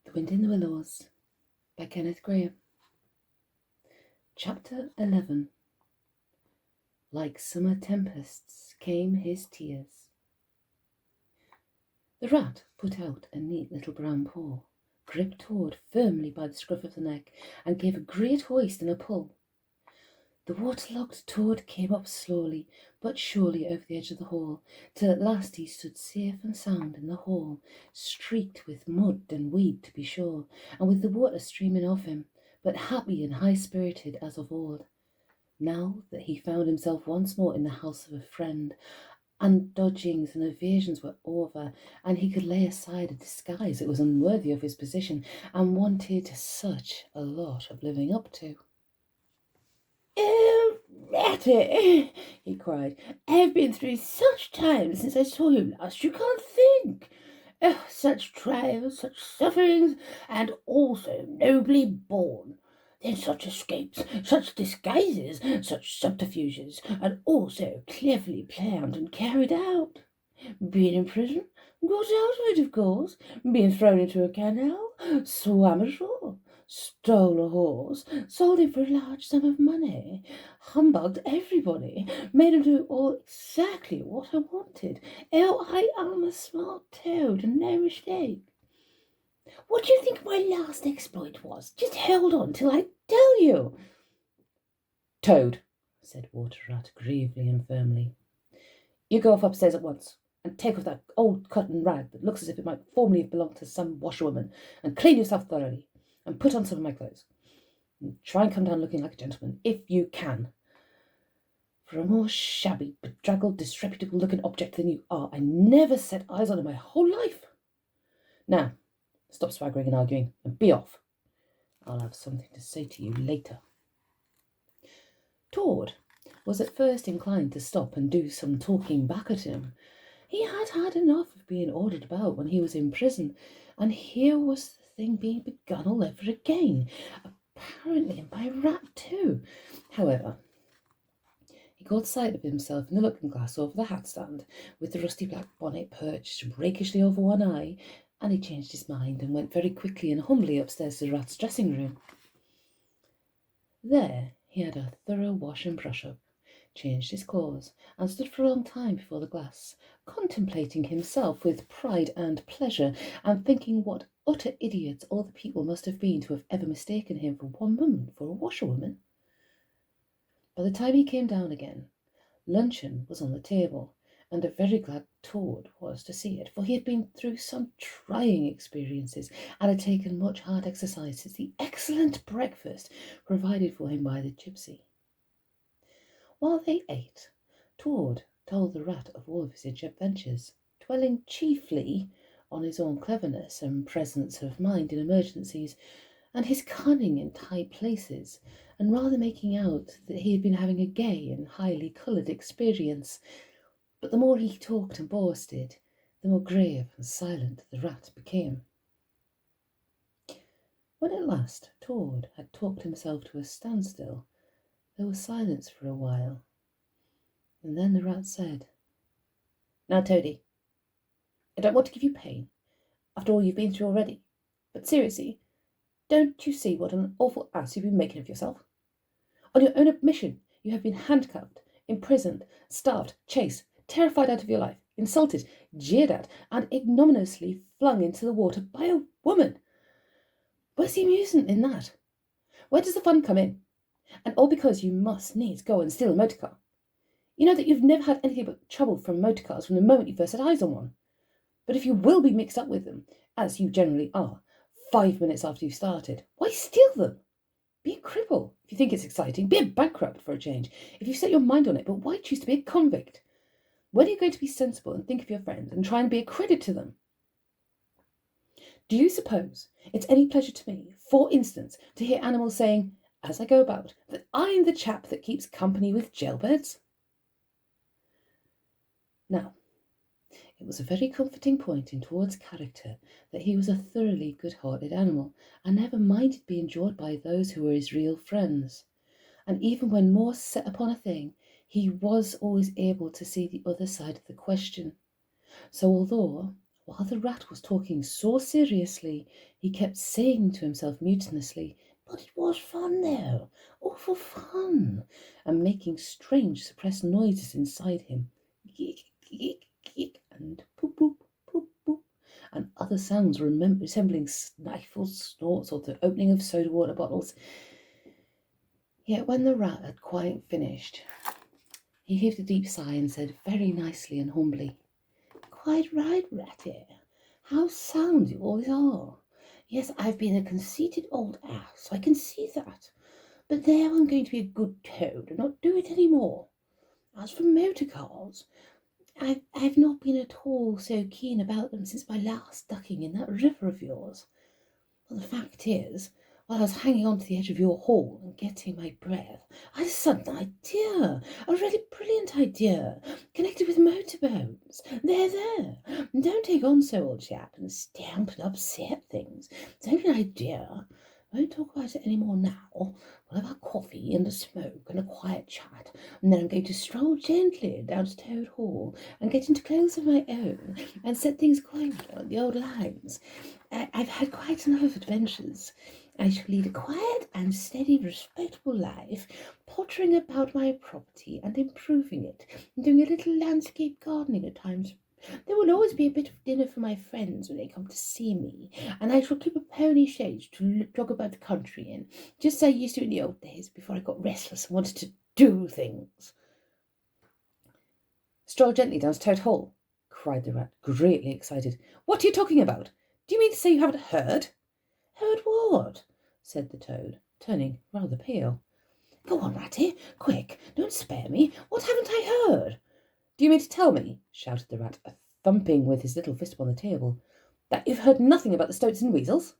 The Wind in the Willows by Kenneth Grahame. Chapter 11. Like summer tempests came his tears. The rat put out a neat little brown paw, gripped Tord firmly by the scruff of the neck, and gave a great hoist and a pull. The waterlogged Tord came up slowly but surely over the edge of the hall, till at last he stood safe and sound in the hall, streaked with mud and weed to be sure, and with the water streaming off him, but happy and high-spirited as of old, now that he found himself once more in the house of a friend, and dodgings and evasions were over, and he could lay aside a disguise that was unworthy of his position, and wanted such a lot of living up to. "Oh, Ratty," he cried, "I've been through such times since I saw you last, you can't think. Oh, such trials, such sufferings, and all so nobly borne. Then such escapes, such disguises, such subterfuges, and all so cleverly planned and carried out. Being in prison, got out of it, of course, being thrown into a canal, swam ashore, stole a horse, sold it for a large sum of money, humbugged everybody, made them do all exactly what I wanted. Oh, I am a smart toad, and no mistake. What do you think my last exploit was? Just hold on till I tell you." "Toad," said Water Rat gravely and firmly, "you go off upstairs at once, and take off that old cotton rag that looks as if it might formerly have belonged to some washerwoman, and clean yourself thoroughly, and put on some of my clothes. And try and come down looking like a gentleman, if you can. For a more shabby, bedraggled, disreputable-looking object than you are, I never set eyes on in my whole life. Now, stop swaggering and arguing, and be off. I'll have something to say to you later." Tord was at first inclined to stop and do some talking back at him. He had had enough of being ordered about when he was in prison, and here was the thing being begun all over again, apparently, and by a rat too. However, he caught sight of himself in the looking-glass over the hat-stand, with the rusty black bonnet perched rakishly over one eye, and he changed his mind and went very quickly and humbly upstairs to the rat's dressing-room. There he had a thorough wash and brush-up, changed his clothes, and stood for a long time before the glass, contemplating himself with pride and pleasure, and thinking what utter idiots all the people must have been to have ever mistaken him for one moment for a washerwoman. By the time he came down again, luncheon was on the table, and a very glad Tord was to see it, for he had been through some trying experiences, and had taken much hard exercise since the excellent breakfast provided for him by the gypsy. While they ate, Tord told the rat of all of his adventures, dwelling chiefly on his own cleverness and presence of mind in emergencies, and his cunning in tight places, and rather making out that he had been having a gay and highly coloured experience. But the more he talked and boasted, the more grave and silent the rat became. When at last Tord had talked himself to a standstill, there was silence for a while, and then the rat said, "Now, Toady, I don't want to give you pain, after all you've been through already, but seriously, don't you see what an awful ass you've been making of yourself? On your own admission, you have been handcuffed, imprisoned, starved, chased, terrified out of your life, insulted, jeered at, and ignominiously flung into the water by a woman. Where's the amusement in that? Where does the fun come in? And all because you must needs go and steal a motor car. You know that you've never had anything but trouble from motor cars from the moment you first set eyes on one. But if you will be mixed up with them, as you generally are, 5 minutes after you've started, why steal them? Be a cripple if you think it's exciting. Be a bankrupt for a change if you set your mind on it. But why choose to be a convict? When are you going to be sensible and think of your friends and try and be a credit to them? Do you suppose it's any pleasure to me, for instance, to hear animals saying, as I go about, that I'm the chap that keeps company with jailbirds?" Now, it was a very comforting point in Tord's character that he was a thoroughly good-hearted animal, and never minded being jawed by those who were his real friends. And even when more set upon a thing, he was always able to see the other side of the question. So although, While the rat was talking so seriously, he kept saying to himself mutinously, "But it was fun, though, awful fun," and making strange suppressed noises inside him. Geek, geek, geek, and poop, poop, poop, poop, and other sounds resembling stifles, snorts, or the opening of soda water bottles. Yet when the rat had quite finished, he heaved a deep sigh and said very nicely and humbly, "Quite right, Ratty. How sound you always are. Yes, I've been a conceited old ass, so I can see that. But there I'm going to be a good toad and not do it any more. As for motor cars, I've not been at all so keen about them since my last ducking in that river of yours. Well, the fact is, while I was hanging on to the edge of your hall and getting my breath, I had a sudden idea, a really brilliant idea, connected with motorboats. There. Don't take on so, old chap, and stamp and upset things. It's only an idea. I won't talk about it any more now. We'll have our coffee and a smoke and a quiet chat, and then I'm going to stroll gently down to Toad Hall and get into clothes of my own and set things going on the old lines. I've had quite enough of adventures. I shall lead a quiet and steady, respectable life, pottering about my property and improving it, and doing a little landscape gardening at times. There will always be a bit of dinner for my friends when they come to see me, and I shall keep a pony chaise to jog about the country in, just as I used to in the old days before I got restless and wanted to do things." "Stroll gently down to Toad Hall," cried the rat, greatly excited. "What are you talking about? Do you mean to say you haven't heard?" "Heard what?" said the toad, turning rather pale. "Go on, Ratty, quick, don't spare me. What haven't I heard?" "Do you mean to tell me," shouted the rat, thumping with his little fist upon the table, "that you've heard nothing about the Stoats and Weasels?"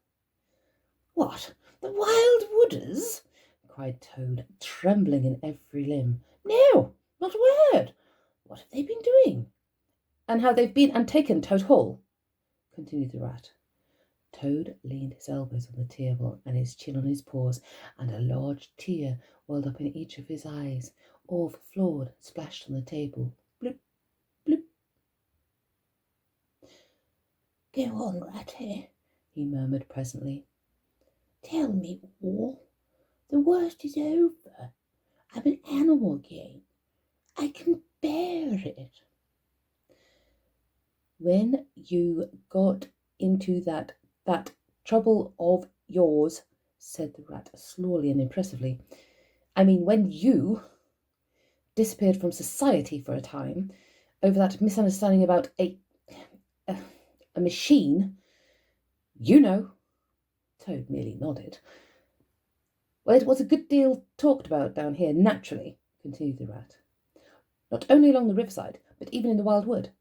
"What, the wild wooders?" cried Toad, trembling in every limb. "No, not a word. What have they been doing?" "And how they've been and taken Toad Hall?" continued the rat. Toad leaned his elbows on the table and his chin on his paws, and a large tear welled up in each of his eyes, overflowed, splashed on the table. Bloop, bloop. "Go on, Ratty," he murmured presently. "Tell me all. The worst is over. I'm an animal again. I can bear it." "When you got into that trouble of yours," said the rat slowly and impressively, "I mean when you disappeared from society for a time over that misunderstanding about a machine, you know." Toad merely nodded. "Well, it was a good deal talked about down here, naturally," continued the rat. "Not only along the riverside, but even in the wild wood.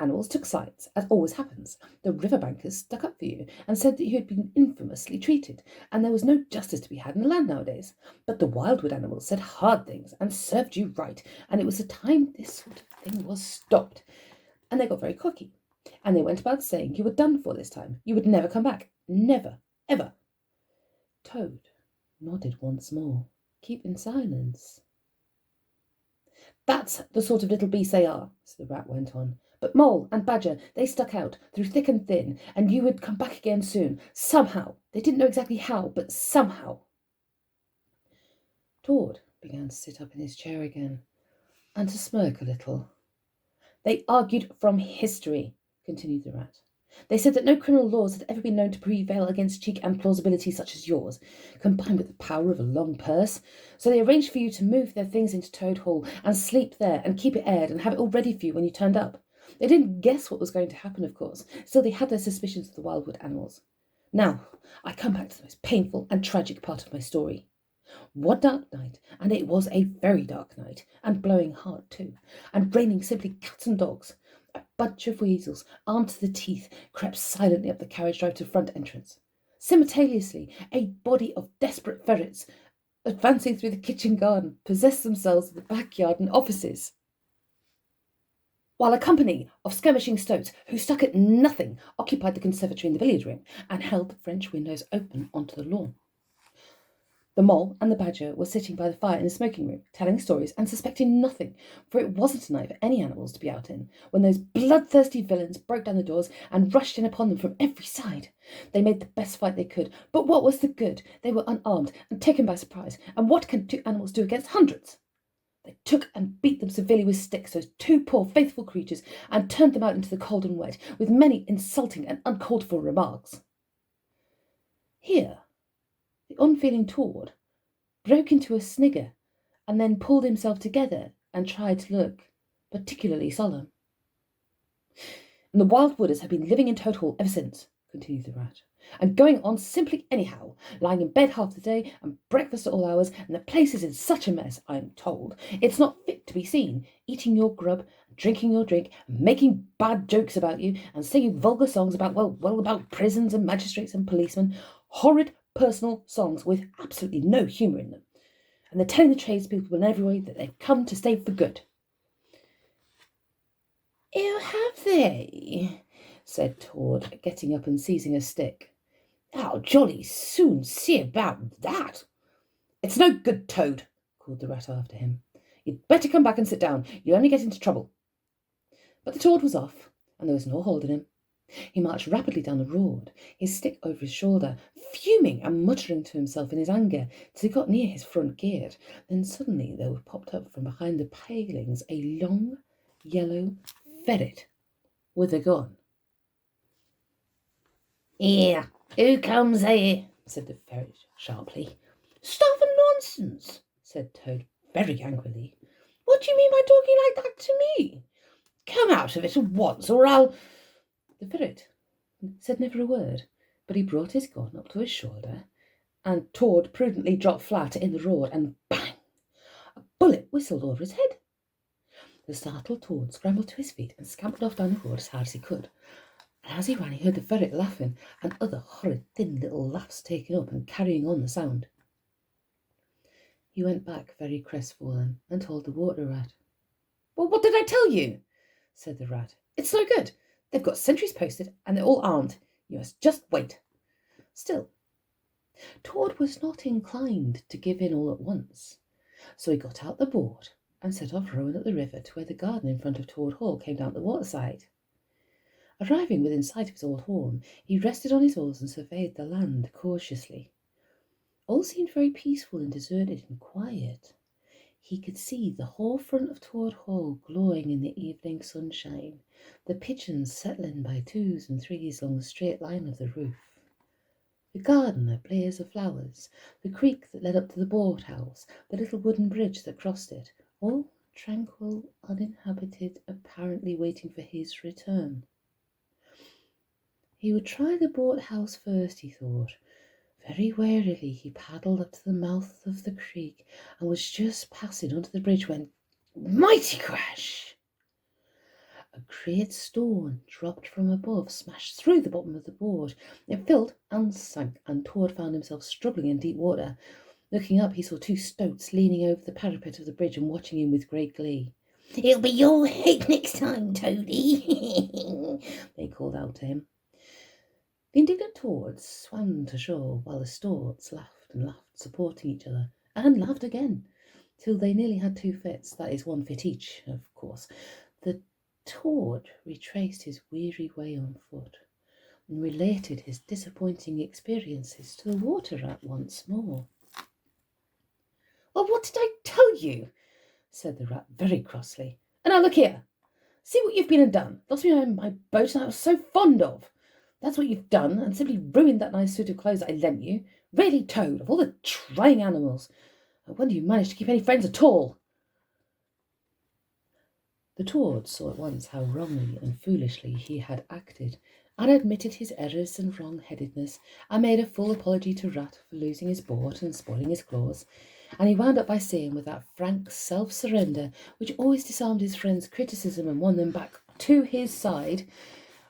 Animals took sides, as always happens. The river bankers stuck up for you and said that you had been infamously treated, and there was no justice to be had in the land nowadays. But the wildwood animals said hard things and served you right, and it was the time this sort of thing was stopped. And they got very cocky, and they went about saying you were done for this time. You would never come back. Never, ever." Toad nodded once more. "Keep in silence." "That's the sort of little beasts they are," so the rat went on. "But Mole and Badger, they stuck out through thick and thin, and you would come back again soon. Somehow. They didn't know exactly how, but somehow." Toad began to sit up in his chair again, and to smirk a little. "They argued from history," continued the rat. "They said that no criminal laws had ever been known to prevail against cheek and plausibility such as yours, combined with the power of a long purse. So they arranged for you to move their things into Toad Hall and sleep there and keep it aired and have it all ready for you when you turned up. They didn't guess what was going to happen, of course. Still, they had their suspicions of the wildwood animals. Now, I come back to the most painful and tragic part of my story. One dark night, and it was a very dark night, and blowing hard too, and raining simply cats and dogs, a bunch of weasels, armed to the teeth, crept silently up the carriage drive to the front entrance. Simultaneously, a body of desperate ferrets, advancing through the kitchen garden, possessed themselves of the backyard and offices, while a company of skirmishing stoats, who stuck at nothing, occupied the conservatory and the billiard room, and held the French windows open onto the lawn. The mole and the badger were sitting by the fire in the smoking room, telling stories and suspecting nothing, for it wasn't a night for any animals to be out in, when those bloodthirsty villains broke down the doors and rushed in upon them from every side. They made the best fight they could, but what was the good? They were unarmed and taken by surprise, and what can two animals do against hundreds? They took and beat them severely with sticks, those two poor faithful creatures, and turned them out into the cold and wet, with many insulting and uncalled for remarks. Here the unfeeling Tord broke into a snigger, and then pulled himself together and tried to look particularly solemn. And the wild wooders have been living in Toad Hall ever since, continued the rat, and going on simply anyhow, lying in bed half the day and breakfast at all hours, and the place is in such a mess, I'm told, it's not fit to be seen, eating your grub, drinking your drink, and making bad jokes about you, and singing vulgar songs about, about prisons and magistrates and policemen, horrid personal songs with absolutely no humour in them, and they're telling the tradespeople in every way that they've come to stay for good. Oh, have they? Said Tord, getting up and seizing a stick. I'll jolly soon see about that. It's no good, Toad, called the rat after him. You'd better come back and sit down. You'll only get into trouble. But the Tord was off, and there was no holding him. He marched rapidly down the road, his stick over his shoulder, fuming and muttering to himself in his anger, till he got near his front gate. Then suddenly there popped up from behind the palings a long, yellow ferret with a gun. Here, who comes here? Said the ferret sharply. Stuff and nonsense, said Toad very angrily. What do you mean by talking like that to me? Come out of it at once, or I'll... The ferret said never a word, but he brought his gun up to his shoulder, and Tord prudently dropped flat in the road, and bang! A bullet whistled over his head. The startled Tord scrambled to his feet and scampered off down the road as hard as he could. And as he ran, he heard the ferret laughing, and other horrid thin little laughs taking up and carrying on the sound. He went back very crestfallen and told the water rat. Well, what did I tell you? Said the rat. It's no good. They've got sentries posted, and they're all armed. You must just wait. Still, Tord was not inclined to give in all at once, so he got out the board and set off rowing up the river to where the garden in front of Tord Hall came down the waterside. Arriving within sight of his old home, he rested on his oars and surveyed the land cautiously. All seemed very peaceful and deserted and quiet. He could see the whole front of Tord Hall glowing in the evening sunshine, the pigeons settling by twos and threes along the straight line of the roof, the garden a blaze of flowers, the creek that led up to the boathouse, the little wooden bridge that crossed it, all tranquil, uninhabited, apparently waiting for his return. He would try the boathouse first, he thought. Very warily he paddled up to the mouth of the creek and was just passing onto the bridge when, mighty crash! A great stone dropped from above, smashed through the bottom of the boat. It filled and sank, and Tord found himself struggling in deep water. Looking up, he saw two stoats leaning over the parapet of the bridge and watching him with great glee. It'll be your head next time, Toady, they called out to him. The indignant Tords swam to shore while the Storts laughed and laughed, supporting each other, and laughed again, till they nearly had two fits, that is, one fit each, of course. The Tord retraced his weary way on foot, and related his disappointing experiences to the water rat once more. Well, what did I tell you? Said the rat very crossly. And now look here. See what you've been and done. Lost me my boat that I was so fond of. That's what you've done, and simply ruined that nice suit of clothes that I lent you. Really, Toad, of all the trying animals, I wonder you managed to keep any friends at all. The Tord saw at once how wrongly and foolishly he had acted, and admitted his errors and wrong-headedness, and made a full apology to Rat for losing his boat and spoiling his claws, and he wound up by saying, with that frank self-surrender which always disarmed his friends' criticism and won them back to his side,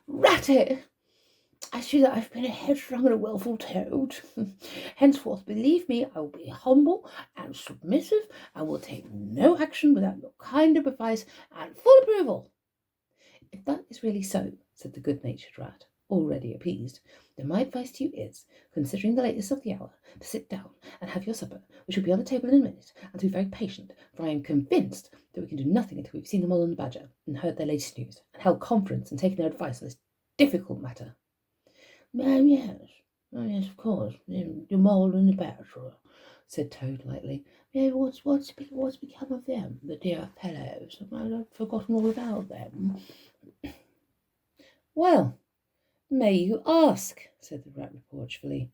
Rat-it! I see that I've been a headstrong and a wilful Toad. Henceforth, believe me, I will be humble and submissive, and will take no action without your kind advice and full approval. If that is really so, said the good-natured rat, already appeased, then my advice to you is, considering the lateness of the hour, to sit down and have your supper, which will be on the table in a minute, and to be very patient, for I am convinced that we can do nothing until we've seen the Mole and the Badger, and heard their latest news, and held conference and taken their advice on this difficult matter. Yes, of course, the Mole and the Badger, said Toad lightly. Yeah, what's become of them, the dear fellows? I've forgotten all about them. Well, may you ask, said the Rat reproachfully.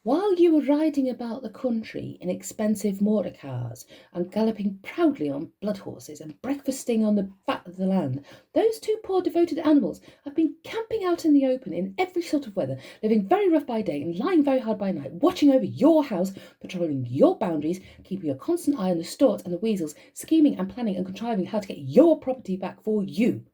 While you were riding about the country in expensive motor cars and galloping proudly on blood horses and breakfasting on the fat of the land, those two poor devoted animals have been camping out in the open in every sort of weather, living very rough by day and lying very hard by night, watching over your house, patrolling your boundaries, keeping a constant eye on the storks and the weasels, scheming and planning and contriving how to get your property back for you.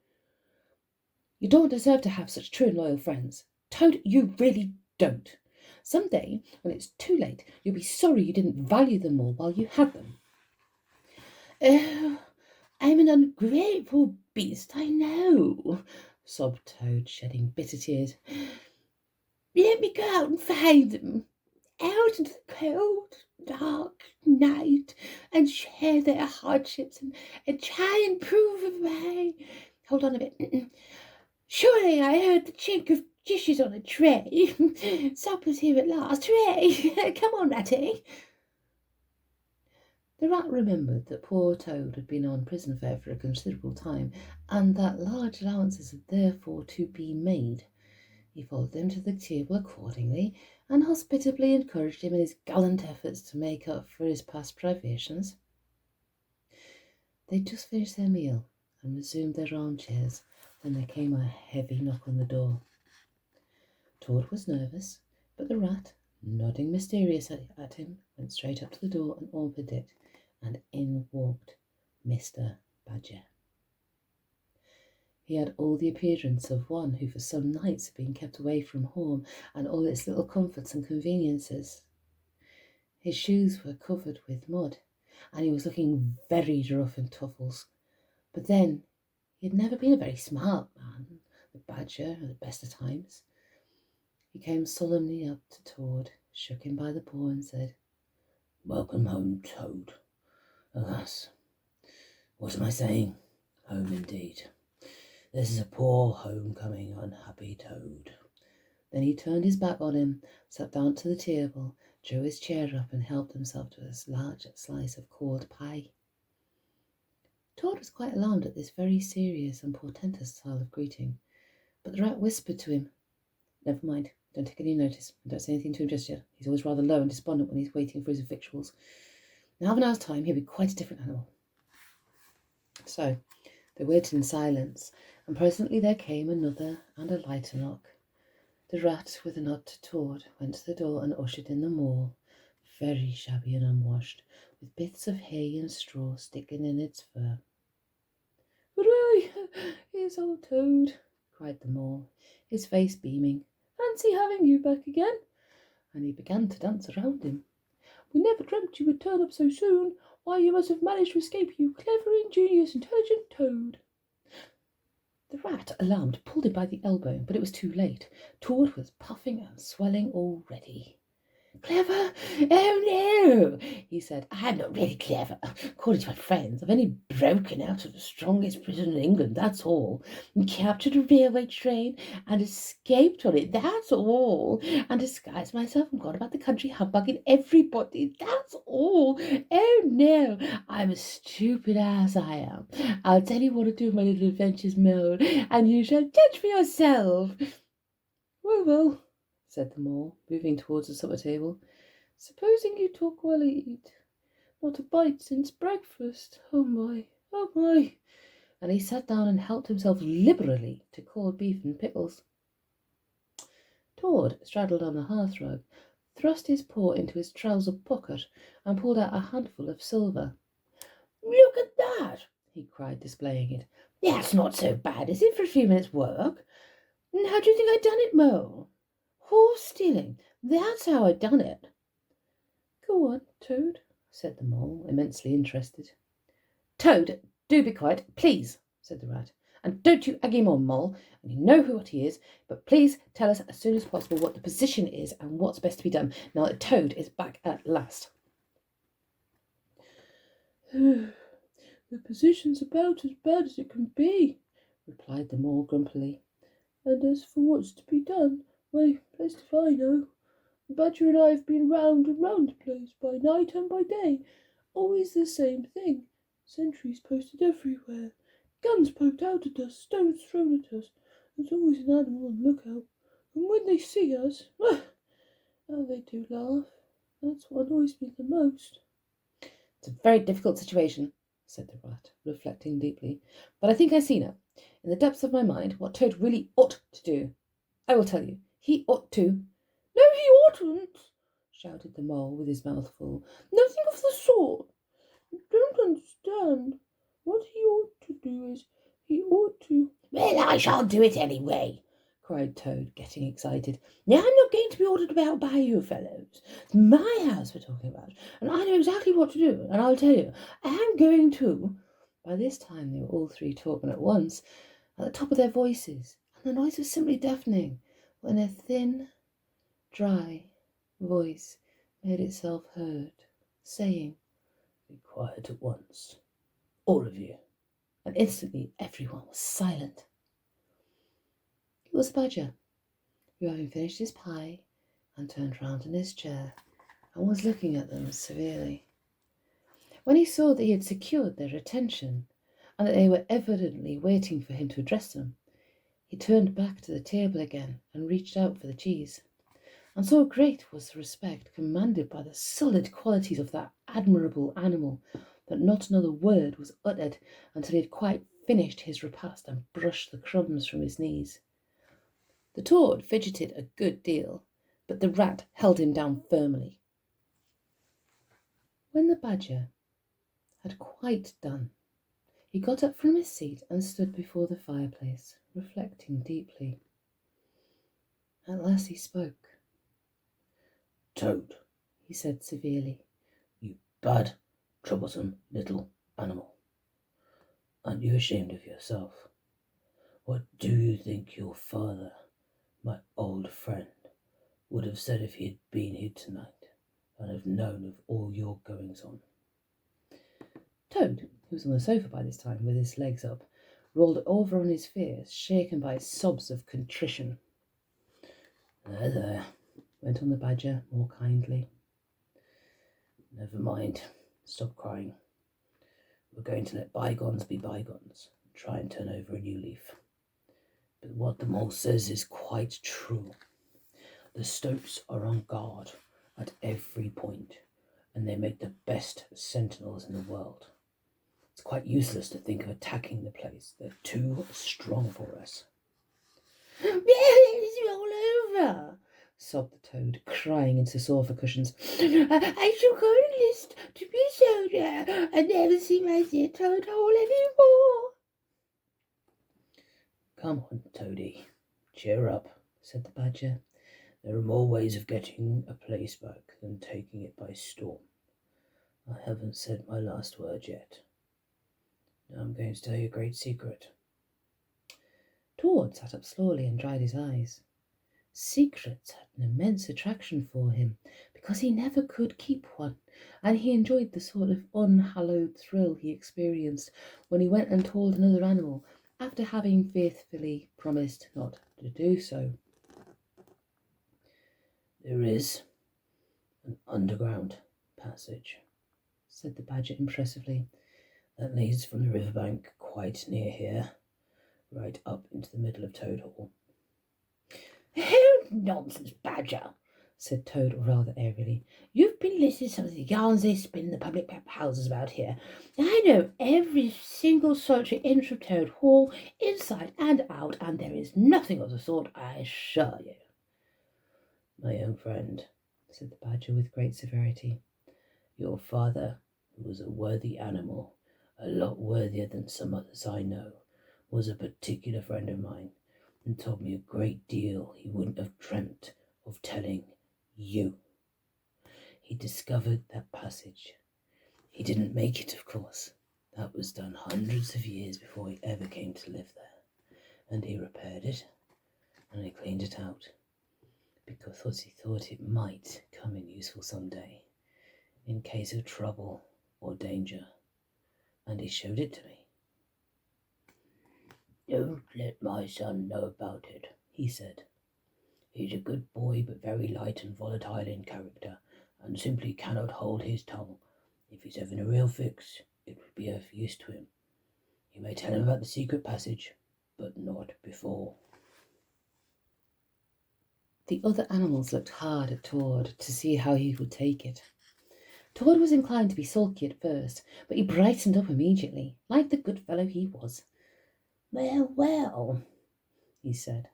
You don't deserve to have such true and loyal friends. Toad, you really don't. Some day, when it's too late, you'll be sorry you didn't value them more while you had them. Oh, I'm an ungrateful beast, I know, sobbed Toad, shedding bitter tears. Let me go out and find them, out into the cold, dark night, and share their hardships and try and prove a way. Hold on a bit. Surely I heard the chink of dishes on a tray. Supper's here at last. Hooray! Come on, Ratty. The Rat remembered that poor Toad had been on prison fare for a considerable time, and that large allowances had therefore to be made. He followed them to the table accordingly, and hospitably encouraged him in his gallant efforts to make up for his past privations. They'd just finished their meal and resumed their armchairs. Then there came a heavy knock on the door. Toad was nervous, but the Rat, nodding mysteriously at him, went straight up to the door and opened it, and in walked Mr. Badger. He had all the appearance of one who for some nights had been kept away from home and all its little comforts and conveniences. His shoes were covered with mud, and he was looking very rough in tuffles. But then, he had never been a very smart man, the Badger, at the best of times. He came solemnly up to Toad, shook him by the paw, and said, "Welcome home, Toad. Alas, what am I saying? Home indeed. This is a poor home-coming, unhappy Toad." Then he turned his back on him, sat down to the table, drew his chair up, and helped himself to a large slice of cold pie. Toad was quite alarmed at this very serious and portentous style of greeting, but the Rat whispered to him, "Never mind, don't take any notice, and don't say anything to him just yet. He's always rather low and despondent when he's waiting for his victuals. In half an hour's time, he'll be quite a different animal." So they waited in silence, and presently there came another and a lighter knock. The Rat, with a nod to Toad, went to the door and ushered in the Mole, very shabby and unwashed, with bits of hay and straw sticking in its fur. "Hooray! Here's old Toad," cried the Mole, his face beaming. "Fancy having you back again." And he began to dance around him. "We never dreamt you would turn up so soon. Why, you must have managed to escape, you clever, ingenious, intelligent Toad." The Rat, alarmed, pulled him by the elbow, but it was too late. Toad was puffing and swelling already. "Clever? Oh, no," he said. "I'm not really clever. According to my friends, I've only broken out of the strongest prison in England, that's all. And captured a railway train and escaped on it, that's all. And disguised myself and gone about the country humbugging everybody, that's all. Oh, no, I'm a stupid ass, I am. I'll tell you what to do with my little adventures, Mole, and you shall judge for yourself." Well, said the Mole, moving towards the supper table. "Supposing you talk while I eat. Not a bite since breakfast. Oh my. And he sat down and helped himself liberally to cold beef and pickles. Toad straddled on the hearthrug, thrust his paw into his trouser pocket, and pulled out a handful of silver. "Look at that!" he cried, displaying it. "That's not so bad, is it, for a few minutes' work? And how do you think I done it, Mole? Horse stealing, that's how I done it." "Go on, Toad," said the Mole, immensely interested. "Toad, do be quiet, please," said the Rat. And don't you egg him on, Mole. And you know what he is, but please tell us as soon as possible what the position is and what's best to be done now that Toad is back at last. The position's about as bad as it can be, replied the Mole grumpily. And as for what's to be done, why, blessed if I know. The Badger and I have been round and round the place, by night and by day, always the same thing. Sentries posted everywhere, guns poked out at us, stones thrown at us. There's always an animal on the lookout, and when they see us, how they do laugh. That's what annoys me the most. It's a very difficult situation, said the Rat, reflecting deeply. But I think I see now, in the depths of my mind, what Toad really ought to do. I will tell you. He ought to... No, he oughtn't, shouted the Mole with his mouth full. Nothing of the sort. You don't understand. What he ought to do is, he ought to... Well, I shall do it anyway, cried Toad, getting excited. Now, I'm not going to be ordered about by you fellows. It's my house we're talking about, and I know exactly what to do, and I'll tell you, I'm going to... By this time, they were all three talking at once, at the top of their voices, and the noise was simply deafening, when a thin, dry voice made itself heard, saying, Be quiet at once, all of you. And instantly everyone was silent. It was the Badger, who, having finished his pie and turned round in his chair, and was looking at them severely. When he saw that he had secured their attention, and that they were evidently waiting for him to address them, he turned back to the table again and reached out for the cheese. And so great was the respect commanded by the solid qualities of that admirable animal that not another word was uttered until he had quite finished his repast and brushed the crumbs from his knees. The Toad fidgeted a good deal, but the Rat held him down firmly. When the Badger had quite done, he got up from his seat and stood before the fireplace, reflecting deeply. At last he spoke. Toad, he said severely, you bad, troublesome little animal. Aren't you ashamed of yourself? What do you think your father, my old friend, would have said if he had been here tonight and have known of all your goings-on? Toad, who was on the sofa by this time with his legs up, rolled over on his fears, shaken by sobs of contrition. There, went on the Badger more kindly. Never mind, stop crying. We're going to let bygones be bygones and try and turn over a new leaf. But what the Mole says is quite true. The Stoats are on guard at every point, and they make the best sentinels in the world. It's quite useless to think of attacking the place. They're too strong for us. It's all over, sobbed the Toad, crying into sofa cushions. I shall go enlist to be a soldier and never see my dear Toad Hole any more. Come on, Toady, cheer up, said the Badger. There are more ways of getting a place back than taking it by storm. I haven't said my last word yet. Now I'm going to tell you a great secret. Toad sat up slowly and dried his eyes. Secrets had an immense attraction for him, because he never could keep one, and he enjoyed the sort of unhallowed thrill he experienced when he went and told another animal, after having faithfully promised not to do so. There is an underground passage, said the Badger impressively, that leads from the riverbank quite near here, right up into the middle of Toad Hall. Oh, nonsense, Badger, said Toad rather airily. You've been listening to some of the yarns they spin in the public houses about here. I know every single solitary inch of Toad Hall, inside and out, and there is nothing of the sort, I assure you. My young friend, said the Badger with great severity, your father, who was a worthy animal, a lot worthier than some others I know, was a particular friend of mine, and told me a great deal he wouldn't have dreamt of telling you. He discovered that passage. He didn't make it, of course. That was done hundreds of years before he ever came to live there, and he repaired it, and he cleaned it out, because he thought it might come in useful some day, in case of trouble or danger, and he showed it to me. Don't let my son know about it, he said. He's a good boy, but very light and volatile in character, and simply cannot hold his tongue. If he's having a real fix, it would be of use to him. You may tell him about the secret passage, but not before. The other animals looked hard at Tord to see how he would take it. Tord was inclined to be sulky at first, but he brightened up immediately, like the good fellow he was. Well, he said,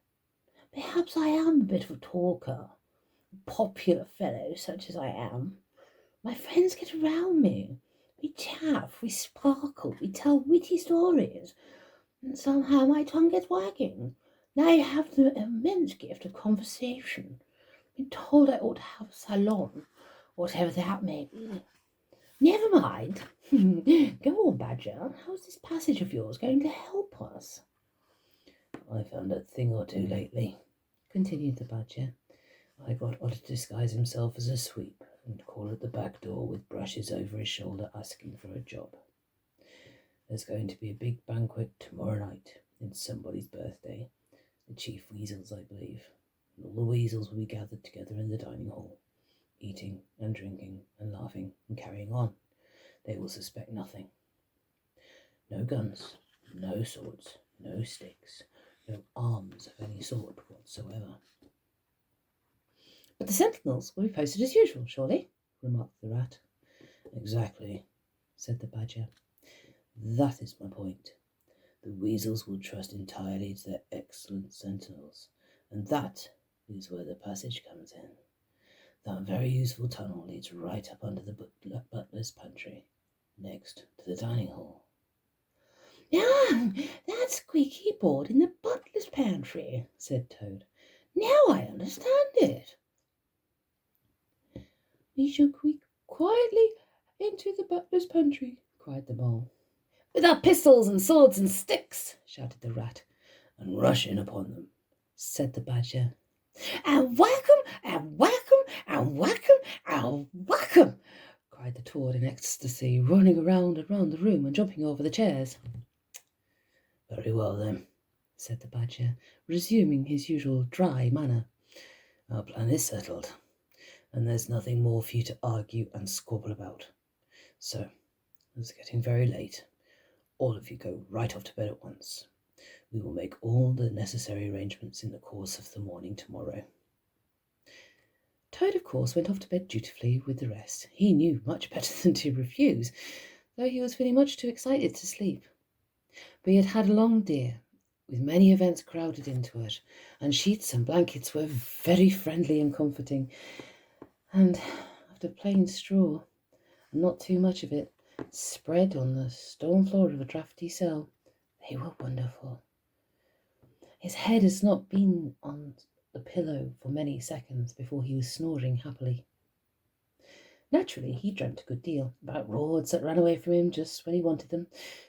perhaps I am a bit of a talker, a popular fellow such as I am. My friends get around me. We chaff, we sparkle, we tell witty stories, and somehow my tongue gets wagging. Now I have the immense gift of conversation. I've been told I ought to have a salon, whatever that may be. Never mind. Go on, Badger. How's this passage of yours going to help us? I found a thing or two lately, continued the Badger. I got Otter to disguise himself as a sweep and call at the back door with brushes over his shoulder asking for a job. There's going to be a big banquet tomorrow night. It's somebody's birthday, the Chief Weasel's, I believe, and all the weasels will be gathered together in the dining hall, eating and drinking and laughing and carrying on. They will suspect nothing. No guns, no swords, no sticks, no arms of any sort whatsoever. But the sentinels will be posted as usual, surely, remarked the Rat. Exactly, said the Badger. That is my point. The weasels will trust entirely to their excellent sentinels, and that is where the passage comes in. That very useful tunnel leads right up under the butler's pantry, next to the dining hall. Ah, that squeaky board in the butler's pantry, said Toad. Now I understand it. We shall creep quietly into the butler's pantry, cried the Mole. With our pistols and swords and sticks, shouted the Rat. And rush in upon them, said the Badger. And whack 'em, and whack 'em, and whack 'em, and whack 'em, cried the Toad in ecstasy, running around and round the room and jumping over the chairs. Very well, then, said the Badger, resuming his usual dry manner. Our plan is settled, and there's nothing more for you to argue and squabble about. So, it's getting very late. All of you go right off to bed at once. We will make all the necessary arrangements in the course of the morning tomorrow. Toad, of course, went off to bed dutifully with the rest. He knew much better than to refuse, though he was feeling much too excited to sleep. But he had had a long day, with many events crowded into it, and sheets and blankets were very friendly and comforting, and after plain straw, and not too much of it, spread on the stone floor of a draughty cell, they were wonderful. His head has not been on the pillow for many seconds before he was snoring happily. Naturally, he dreamt a good deal about roads that ran away from him just when he wanted them,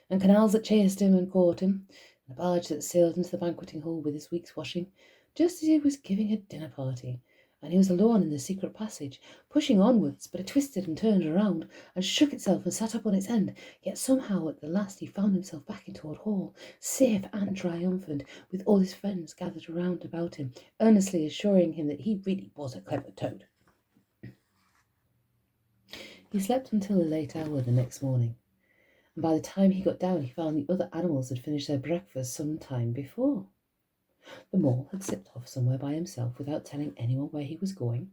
and canals that chased him and caught him, and a barge that sailed into the banqueting hall with his week's washing, just as he was giving a dinner party, and he was alone in the secret passage, pushing onwards, but it twisted and turned around, and shook itself and sat up on its end, yet somehow at the last he found himself back in Toad Hall, safe and triumphant, with all his friends gathered around about him, earnestly assuring him that he really was a clever toad. He slept until a late hour the next morning, and by the time he got down he found the other animals had finished their breakfast some time before. The Mole had slipped off somewhere by himself without telling anyone where he was going.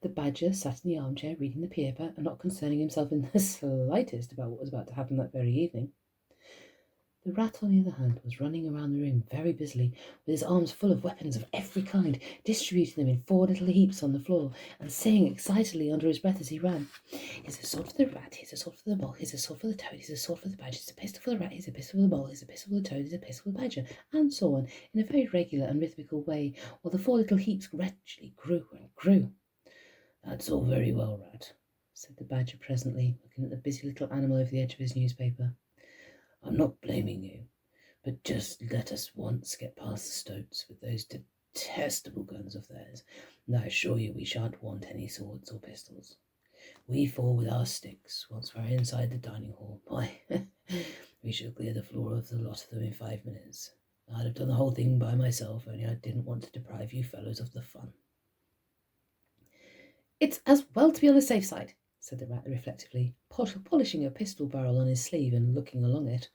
The Badger sat in the armchair reading the paper and not concerning himself in the slightest about what was about to happen that very evening. The Rat, on the other hand, was running around the room very busily, with his arms full of weapons of every kind, distributing them in 4 little heaps on the floor, and saying excitedly under his breath as he ran, "Here's a sword for the Rat, here's a sword for the Mole, here's a sword for the Toad, here's a sword for the Badger, here's a pistol for the Rat, here's a pistol for the Mole, here's a pistol for the Toad, here's a pistol for the Badger," and so on, in a very regular and rhythmical way, while the 4 little heaps gradually grew and grew. "That's all very well, Rat," said the Badger presently, looking at the busy little animal over the edge of his newspaper. I'm not blaming you, but just let us once get past the Stoats with those detestable guns of theirs, and I assure you we shan't want any swords or pistols. We four with our sticks, once we're inside the dining hall, why, we shall clear the floor of the lot of them in 5 minutes. I'd have done the whole thing by myself, only I didn't want to deprive you fellows of the fun. It's as well to be on the safe side, said the rat reflectively, polishing a pistol barrel on his sleeve and looking along it.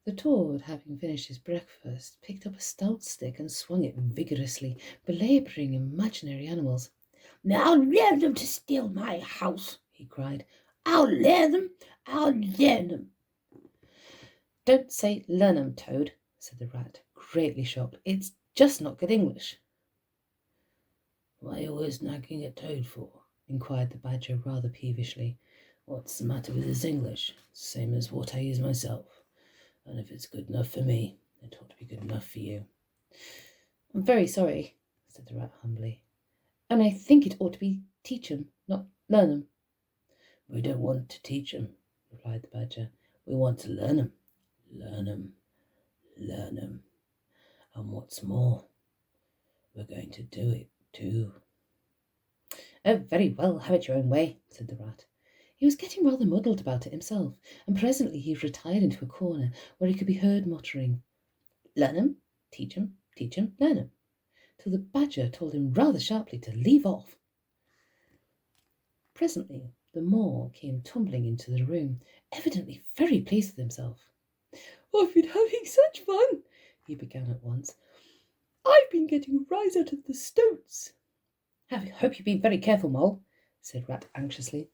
The Tord, having finished his breakfast, picked up a stout stick and swung it vigorously, belabouring imaginary animals. "I'll learn them to steal my house," he cried. "I'll learn them! I'll learn them!" "Don't say learn 'em, Toad," said the rat, greatly shocked. "It's just not good English." "Why are you always nagging at Toad for?" inquired the badger rather peevishly. "What's the matter with his English? Same as what I use myself. And if it's good enough for me, it ought to be good enough for you." "I'm very sorry," said the rat humbly. "And I think it ought to be teach 'em, not learn 'em." "We don't want to teach 'em," replied the badger. "We want to learn 'em. Learn 'em. Learn 'em. And what's more, we're going to do it too." "Oh, very well, have it your own way," said the rat. He was getting rather muddled about it himself, and presently he retired into a corner where he could be heard muttering, "Learn 'em, teach 'em, learn 'em," till the badger told him rather sharply to leave off. Presently the mole came tumbling into the room, evidently very pleased with himself. "I've been having such fun," he began at once. "I've been getting a rise out of the Stoats." "I hope you've been very careful, Mole," said Rat anxiously.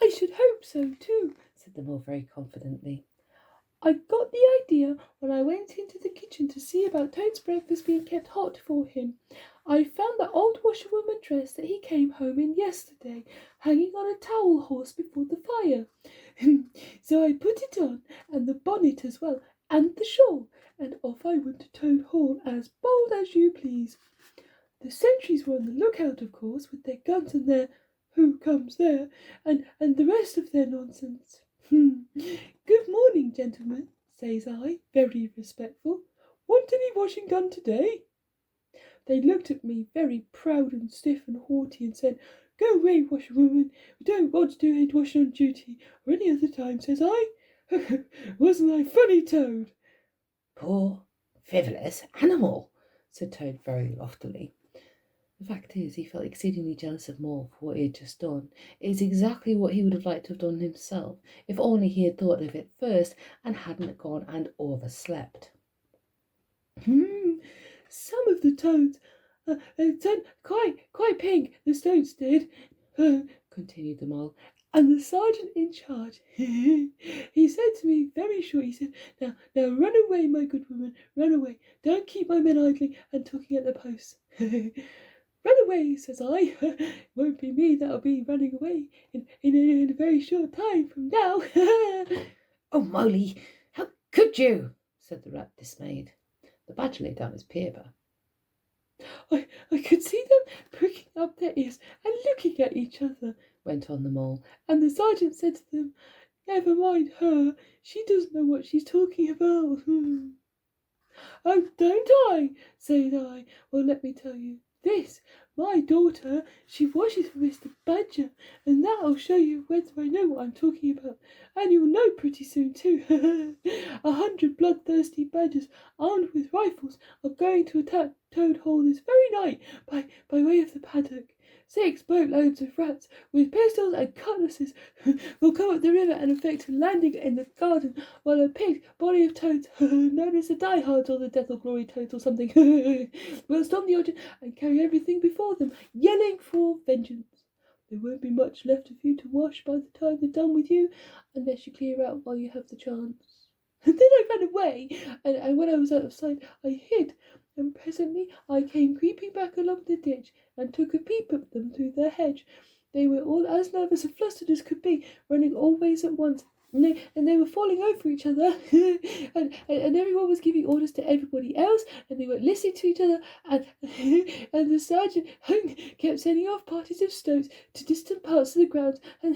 "I should hope so too," said the Mole very confidently. "I got the idea when I went into the kitchen to see about Toad's breakfast being kept hot for him. I found that old washerwoman dress that he came home in yesterday hanging on a towel horse before the fire. So I put it on, and the bonnet as well, and the shawl, and off I went to Toad Hall as bold as you please. The sentries were on the lookout, of course, with their guns and their 'who comes there?' and the rest of their nonsense. 'Good morning, gentlemen,' says I, very respectful. 'Want any washing done today?' They looked at me very proud and stiff and haughty and said, 'Go away, washerwoman. We don't want to do any washing on duty or any other time,' says I. Wasn't I funny, Toad?" "Poor, frivolous animal," said Toad very loftily. The fact is, he felt exceedingly jealous of Mole for what he had just done. It is exactly what he would have liked to have done himself, if only he had thought of it first and hadn't gone and overslept. "Some of the Toads turned quite pink, the Stoats did," continued the Mole. "And the sergeant in charge, he said to me very short, he said, 'Now run away, my good woman, run away. Don't keep my men idling and talking at the posts.' 'Run away,' says I. 'It won't be me that'll be running away in a very short time from now.'" "Oh, Moley, how could you?" said the rat, dismayed. The badger laid down his paper. I could see them pricking up their ears and looking at each other," went on the Mole, "and the sergeant said to them, 'Never mind her, she doesn't know what she's talking about.' 'Oh, don't I?' said I. 'Well, let me tell you this. My daughter, she washes for Mr. Badger, and that'll show you whether I know what I'm talking about. And you'll know pretty soon, too. 100 bloodthirsty badgers, armed with rifles, are going to attack Toad Hall this very night by way of the paddock. 6 boatloads of rats, with pistols and cutlasses, will come up the river and effect a landing in the garden, while a picked body of toads, known as the diehards or the death or glory toads or something, will storm the orchard and carry everything before them, yelling for vengeance. There won't be much left of you to wash by the time they're done with you, unless you clear out while you have the chance.' And then I ran away, and when I was out of sight, I hid, and presently I came creeping back along the ditch, and took a peep at them through the hedge. They were all as nervous and flustered as could be, running all ways at once, and they were falling over each other, and everyone was giving orders to everybody else, and they weren't listening to each other, and and the sergeant kept sending off parties of stones to distant parts of the grounds, and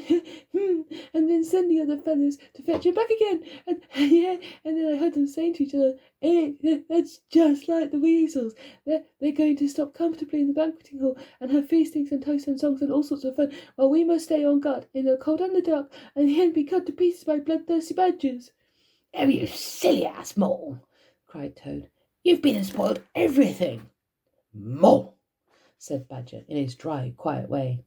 and then sending other fellows to fetch him back again, and yeah, and then I heard them saying to each other, that's just like the weasels. They're going to stop comfortably in the banqueting hall and have feastings and toasts and songs and all sorts of fun, while we must stay on guard in the cold and the dark, and then be cut to pieces by bloodthirsty badgers." "Oh, you silly ass mole!" cried Toad. "You've been and spoiled everything." "Mole," said Badger in his dry, quiet way,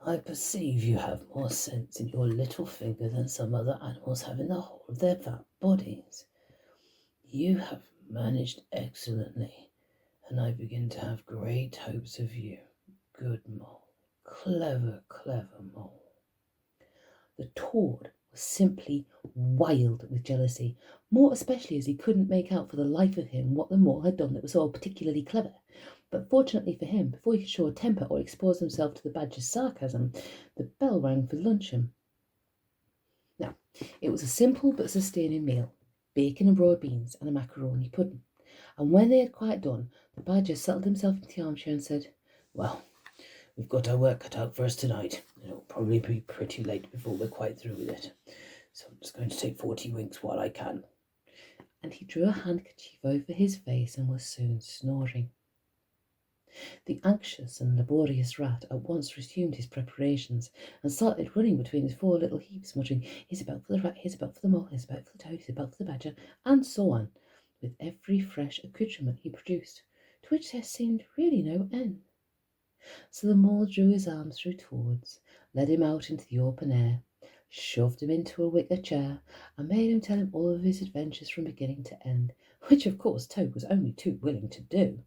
"I perceive you have more sense in your little finger than some other animals have in the whole of their fat bodies. You have managed excellently, and I begin to have great hopes of you. Good mole. Clever, clever mole." The Toad was simply wild with jealousy, more especially as he couldn't make out for the life of him what the mole had done that was so particularly clever. But fortunately for him, before he could show a temper or expose himself to the Badger's sarcasm, the bell rang for luncheon. Now, it was a simple but sustaining meal: bacon and broad beans and a macaroni pudding. And when they had quite done, the Badger settled himself into the armchair and said, "Well, we've got our work cut out for us tonight. It'll probably be pretty late before we're quite through with it. So I'm just going to take 40 winks while I can." And he drew a handkerchief over his face and was soon snoring. The anxious and laborious Rat at once resumed his preparations, and started running between his four little heaps, muttering, "Here's about for the Rat, here's about for the Mole, here's about for the Toad, here's about for the Badger," and so on, with every fresh accoutrement he produced, to which there seemed really no end. So the Mole drew his arm through Toad's, led him out into the open air, shoved him into a wicker chair, and made him tell him all of his adventures from beginning to end, which of course Toad was only too willing to do.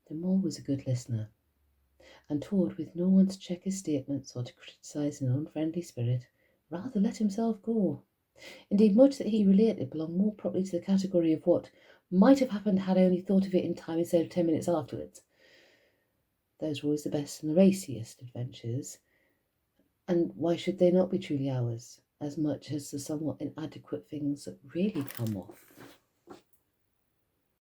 The Mole was a good listener, and Toad, with no one to check his statements or to criticise in an unfriendly spirit, rather let himself go. Indeed, much that he related belonged more properly to the category of what might have happened had I only thought of it in time instead of 10 minutes afterwards. Those were always the best and the raciest adventures, and why should they not be truly ours, as much as the somewhat inadequate things that really come off